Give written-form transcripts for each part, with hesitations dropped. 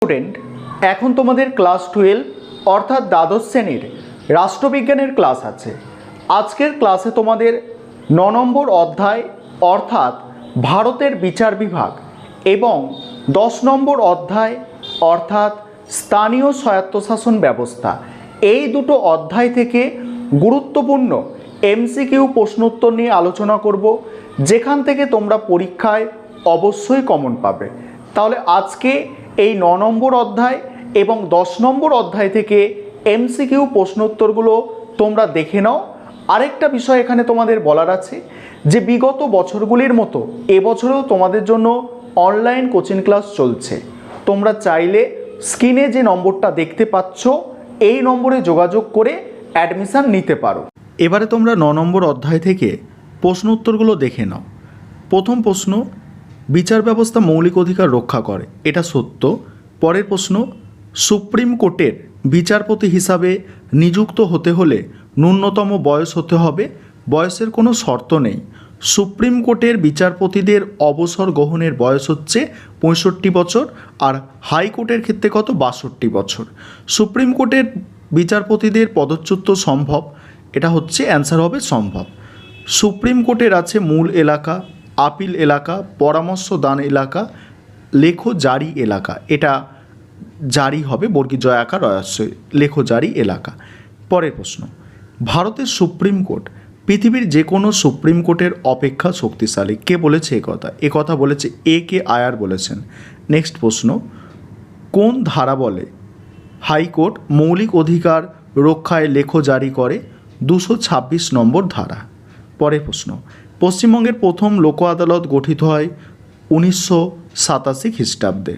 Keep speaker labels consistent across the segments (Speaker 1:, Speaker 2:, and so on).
Speaker 1: Student, এখন তোমাদের class 12 অর্থাৎ দ্বাদশ শ্রেণীর রাষ্ট্রবিজ্ঞানের ক্লাস আছে। আজকের ক্লাসে তোমাদের 9 নম্বর অধ্যায় অর্থাৎ ভারতের বিচার বিভাগ এবং 10 নম্বর অধ্যায় অর্থাৎ স্থানীয় স্বায়ত্তশাসন ব্যবস্থা, এই দুটো অধ্যায় থেকে গুরুত্বপূর্ণ এমসিকিউ প্রশ্নোত্তর নিয়ে আলোচনা করব, যেখান থেকে তোমরা পরীক্ষায় অবশ্যই কমন পাবে। তাহলে আজকে এই 9 নম্বর অধ্যায় এবং 10 নম্বর অধ্যায় থেকে এমসিকিউ প্রশ্নোত্তরগুলো তোমরা দেখে নাও। আরেকটা বিষয় এখানে তোমাদের বলার আছে যে বিগত বছরগুলির মতো এবছরেও তোমাদের জন্য অনলাইন কোচিং ক্লাস চলছে। তোমরা চাইলে স্ক্রিনে যে নম্বরটা দেখতে পাচ্ছ এই নম্বরে যোগাযোগ করে অ্যাডমিশান নিতে পারো। এবারে তোমরা 9 নম্বর অধ্যায় থেকে প্রশ্ন উত্তরগুলো দেখে নাও। প্রথম প্রশ্ন, বিচার ব্যবস্থা মৌলিক অধিকার রক্ষা করে, এটা সত্য। পরের প্রশ্ন, সুপ্রিম কোর্টের বিচারপতি হিসাবে নিযুক্ত হতে হলে ন্যূনতম বয়স হতে হবে, বয়সের কোনো শর্ত নেই। সুপ্রিম কোর্টের বিচারপতিদের অবসর গ্রহণের বয়স হচ্ছে 65 বছর, আর হাইকোর্টের ক্ষেত্রে কত, 62 বছর। সুপ্রিম কোর্টের বিচারপতিদের পদচ্যুত সম্ভব, এটা হচ্ছে অ্যান্সার হবে সম্ভব। সুপ্রিম কোর্টের আছে মূল এলাকা, আপিল এলাকা, পরামর্শ দান এলাকা, লেখো জারি এলাকা, এটা জারি হবে বর্গীয় জয় আকার রহস্যই, লেখো জারি এলাকা। পরের প্রশ্ন, ভারতের সুপ্রিম কোর্ট পৃথিবীর যে কোনো সুপ্রিম কোর্টের অপেক্ষা শক্তিশালী, কে বলেছে এ কথা বলেছে কে আয়ার বলেছেন। নেক্সট প্রশ্ন, কোন ধারা বলে হাইকোর্ট মৌলিক অধিকার রক্ষায় লেখো জারি করে, 226 নম্বর ধারা। পরের প্রশ্ন, পশ্চিমবঙ্গের প্রথম লোক আদালত গঠিত হয় 1987 খ্রিস্টাব্দে।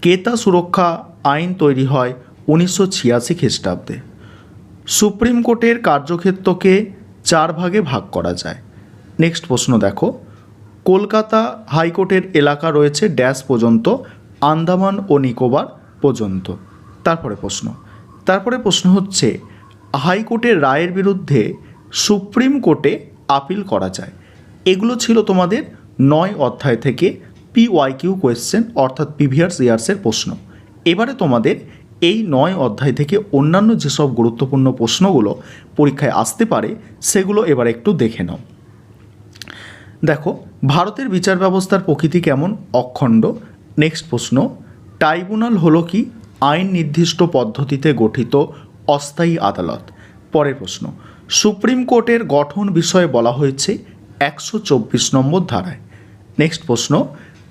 Speaker 1: ক্রেতা সুরক্ষা আইন তৈরি হয় 1986 খ্রিস্টাব্দে। সুপ্রিম কোর্টের কার্যক্ষেত্রকে 4 ভাগে ভাগ করা যায়। নেক্সট প্রশ্ন দেখো, কলকাতা হাইকোর্টের এলাকা রয়েছে ড্যাশ পর্যন্ত, আন্দামান ও নিকোবর পর্যন্ত। তারপরে প্রশ্ন হচ্ছে, হাইকোর্টের রায়ের বিরুদ্ধে সুপ্রিম কোর্টে আপিল করা যায়। এগুলো ছিল তোমাদের 9 অধ্যায় থেকে PYQ কোয়েশ্চেন অর্থাৎ প্রিভিয়াস ইয়ার্সের প্রশ্ন। এবারে তোমাদের এই 9 অধ্যায় থেকে অন্যান্য যেসব গুরুত্বপূর্ণ প্রশ্নগুলো পরীক্ষায় আসতে পারে সেগুলো এবার একটু দেখে নাও। দেখো, ভারতের বিচার ব্যবস্থার প্রকৃতি কেমন, অখণ্ড। নেক্সট প্রশ্ন, ট্রাইব্যুনাল হলো কি, আইন নির্দিষ্ট পদ্ধতিতে গঠিত অস্থায়ী আদালত। পরের প্রশ্ন, সুপ্রিম কোর্টের গঠন বিষয়ে বলা হয়েছে 124 নম্বর ধারায়। নেক্সট প্রশ্ন,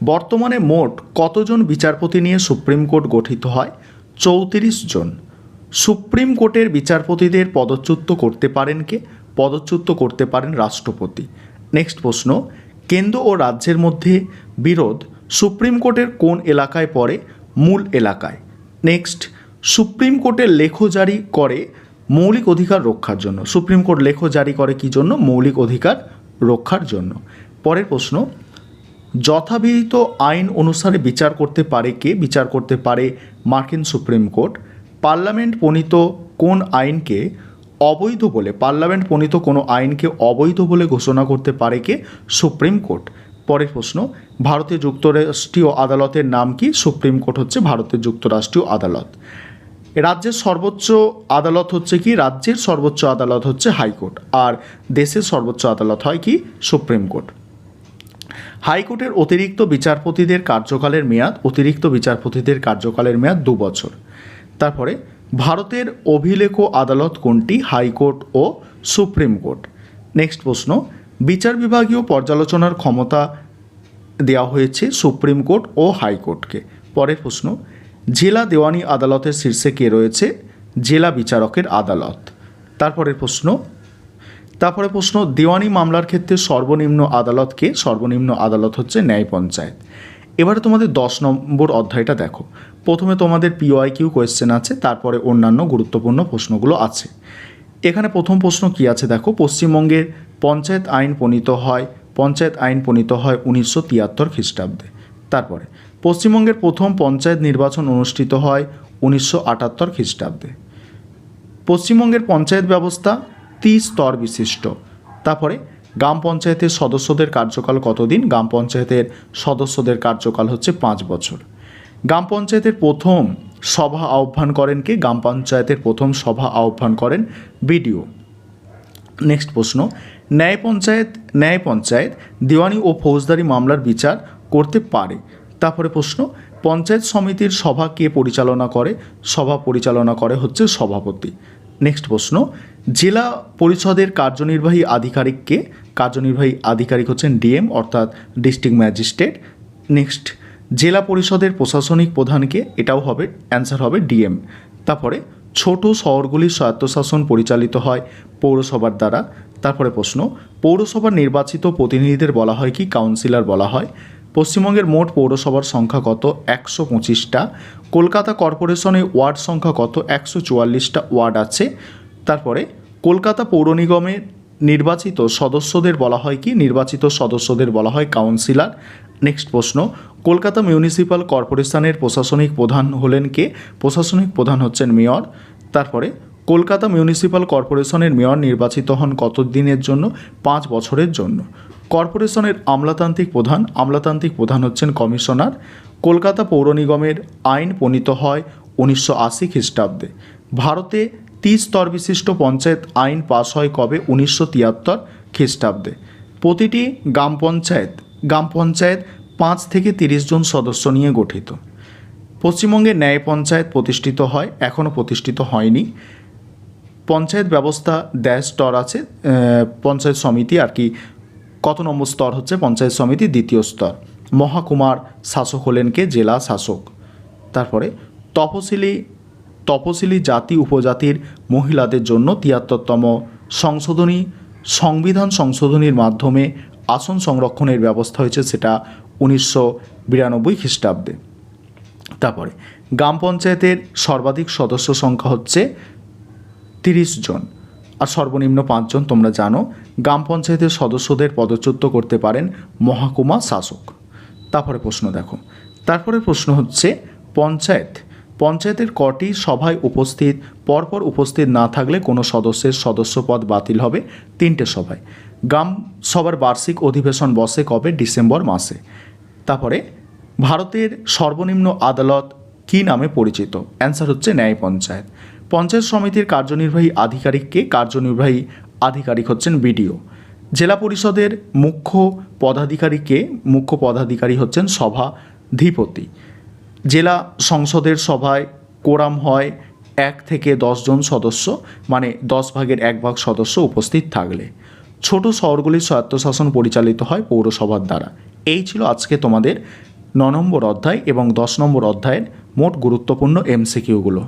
Speaker 1: বর্তমানে মোট কতজন বিচারপতি নিয়ে সুপ্রিম কোর্ট গঠিত হয়, 34 জন। সুপ্রিম কোর্টের বিচারপতিদের পদচ্যুত করতে পারেন কে, পদচ্যুত করতে পারেন রাষ্ট্রপতি। নেক্সট প্রশ্ন, কেন্দ্র ও রাজ্যের মধ্যে বিরোধ সুপ্রিম কোর্টের কোন এলাকায় পড়ে, মূল এলাকায়। নেক্সট, সুপ্রিম কোর্টের লেখো জারি করে মৌলিক অধিকার রক্ষার জন্য। সুপ্রিম কোর্ট লেখো জারি করে কি জন্য, মৌলিক অধিকার রক্ষার জন্য। পরের প্রশ্ন, যথাবিহিত আইন অনুসারে বিচার করতে পারে কে, বিচার করতে পারে মার্কিন সুপ্রিম কোর্ট। পার্লামেন্ট প্রণীত কোন আইনকে অবৈধ বলে, পার্লামেন্ট প্রণীত কোনো আইনকে অবৈধ বলে ঘোষণা করতে পারে কে, সুপ্রিম কোর্ট। পরের প্রশ্ন, ভারতের যুক্তরাষ্ট্রীয় আদালতের নাম কি, সুপ্রিম কোর্ট হচ্ছে ভারতের যুক্তরাষ্ট্রীয় আদালত। রাজ্যের সর্বোচ্চ আদালত হচ্ছে কি, রাজ্যের সর্বোচ্চ আদালত হচ্ছে হাইকোর্ট, আর দেশের সর্বোচ্চ আদালত হয় কি, সুপ্রিম কোর্ট। হাইকোর্টের অতিরিক্ত বিচারপতিদের কার্যকালের মেয়াদ, অতিরিক্ত বিচারপতিদের কার্যকালের মেয়াদ 2 বছর। তারপরে, ভারতের অভিলেখ আদালত কোনটি, হাইকোর্ট ও সুপ্রিম কোর্ট। নেক্সট প্রশ্ন, বিচার বিভাগীয় পর্যালোচনার ক্ষমতা দেওয়া হয়েছে সুপ্রিম কোর্ট ও হাইকোর্টকে। পরের প্রশ্ন, জেলা দেওয়ানি আদালতের শীর্ষে কে রয়েছে, জেলা বিচারকের আদালত। তারপরে প্রশ্ন, দেওয়ানি মামলার ক্ষেত্রে সর্বনিম্ন আদালত কে, সর্বনিম্ন আদালত হচ্ছে ন্যায় পঞ্চায়েত। এবারে তোমাদের 10 নম্বর অধ্যায়টা দেখো। প্রথমে তোমাদের PYQ কোয়েশ্চেন আছে, তারপরে অন্যান্য গুরুত্বপূর্ণ প্রশ্নগুলো আছে। এখানে প্রথম প্রশ্ন কি আছে দেখো, পশ্চিমবঙ্গের পঞ্চায়েত আইন প্রণীত হয় 1973 খ্রিস্টাব্দে। তারপরে পশ্চিমবঙ্গের প্রথম পঞ্চায়েত নির্বাচন অনুষ্ঠিত হয় 1978 খ্রিস্টাব্দে। পশ্চিমবঙ্গের পঞ্চায়েত ব্যবস্থা 30 স্তর বিশিষ্ট। তারপরে গ্রাম পঞ্চায়েতের সদস্যদের কার্যকাল কতদিন, গ্রাম পঞ্চায়েতের সদস্যদের কার্যকাল হচ্ছে 5 বছর। গ্রাম পঞ্চায়েতের প্রথম সভা আহ্বান করেন কে? গ্রাম পঞ্চায়েতের প্রথম সভা আহ্বান করেন বিডিও। নেক্সট প্রশ্ন, ন্যায় পঞ্চায়েত দেওয়ানি ও ফৌজদারি মামলার বিচার করতে পারে। তারপরে প্রশ্ন, পঞ্চায়েত সমিতির সভা কে পরিচালনা করে? সভা পরিচালনা করে হচ্ছে সভাপতি। নেক্সট প্রশ্ন, জেলা পরিষদের কার্যনির্বাহী আধিকারিক কে? কার্যনির্বাহী আধিকারিক হচ্ছেন ডিএম অর্থাৎ ডিস্ট্রিক্ট ম্যাজিস্ট্রেট। নেক্সট, জেলা পরিষদের প্রশাসনিক প্রধানকে? এটাও হবে, অ্যান্সার হবে ডিএম। তারপরে ছোট শহরগুলির স্বায়ত্তশাসন পরিচালিত হয় পৌরসভার দ্বারা। তারপরে প্রশ্ন, পৌরসভার নির্বাচিত প্রতিনিধিদের বলা হয় কি? কাউন্সিলর বলা হয়। পশ্চিমবঙ্গের মোট পৌরসভার সংখ্যা কত? 125টা। কলকাতা কর্পোরেশনে ওয়ার্ড সংখ্যা কত? 144টা ওয়ার্ড আছে। তারপরে কলকাতা পৌর নিগমের নির্বাচিত সদস্যদের বলা হয় কি? নির্বাচিত সদস্যদের বলা হয় কাউন্সিলর। নেক্সট প্রশ্ন, কলকাতা মিউনিসিপ্যাল কর্পোরেশনের প্রশাসনিক প্রধান হলেন কে? প্রশাসনিক প্রধান হচ্ছেন মেয়র। তারপরে কলকাতা মিউনিসিপ্যাল কর্পোরেশনের মেয়র নির্বাচিত হন কত দিনের জন্য? 5 বছরের জন্য। কর্পোরেশনের আমলাতান্ত্রিক প্রধান হচ্ছেন কমিশনার। কলকাতা পৌর নিগমের আইন প্রণীত হয় 1980 খ্রিস্টাব্দে। ভারতে 30 স্তর বিশিষ্ট পঞ্চায়েত আইন পাস হয় কবে? 1973 খ্রিস্টাব্দে। প্রতিটি গ্রাম পঞ্চায়েত 5 থেকে 30 জন সদস্য নিয়ে গঠিত। পশ্চিমবঙ্গে ন্যায় পঞ্চায়েত প্রতিষ্ঠিত হয়, এখনও প্রতিষ্ঠিত হয়নি। পঞ্চায়েত ব্যবস্থা স্তর আছে, পঞ্চায়েত সমিতি আর কি কত নম্বর স্তর হচ্ছে? পঞ্চায়েত সমিতি 2য় স্তর। মহাকুমার শাসক হলেন কে? জেলা শাসক। তারপরে তপশিলি জাতি উপজাতির মহিলাদের জন্য 73তম সংবিধান সংশোধনীর মাধ্যমে আসন সংরক্ষণের ব্যবস্থা হয়েছে, সেটা 1992 খ্রিস্টাব্দে। তারপরে গ্রাম পঞ্চায়েতের সর্বাধিক সদস্য সংখ্যা হচ্ছে 30 জন আর সর্বনিম্ন 5 জন। তোমরা জানো গ্রাম পঞ্চায়েতের সদস্যদের পদচ্যুত করতে পারেন মহকুমা শাসক। তারপরে প্রশ্ন দেখো, তারপরে প্রশ্ন হচ্ছে পঞ্চায়েতের কটি সভায় পরপর উপস্থিত না থাকলে কোনো সদস্যের সদস্যপদ বাতিল হবে? 3টে সভায়। গ্রাম সভার বার্ষিক অধিবেশন বসে কবে? ডিসেম্বর মাসে। তারপরে ভারতের সর্বনিম্ন আদালত কী নামে পরিচিত? অ্যান্সার হচ্ছে ন্যায় পঞ্চায়েত। পঞ্চায়েত সমিতির কার্যনির্বাহী আধিকারিককে? কার্যনির্বাহী আধিকারিক হচ্ছেন বিডিও। জেলা পরিষদের মুখ্য পদাধিকারী হচ্ছেন সভাধিপতি। জেলা সংসদের সভায় কোরাম হয় 1 থেকে 10 জন সদস্য, মানে 10 ভাগের 1 ভাগ সদস্য উপস্থিত থাকলে। ছোট শহরগুলির স্বায়ত্তশাসন পরিচালিত হয় পৌরসভার দ্বারা। এই ছিল আজকে তোমাদের 9 নম্বর অধ্যায় এবং 10 নম্বর অধ্যায়ের মোট গুরুত্বপূর্ণ MCQ গুলো।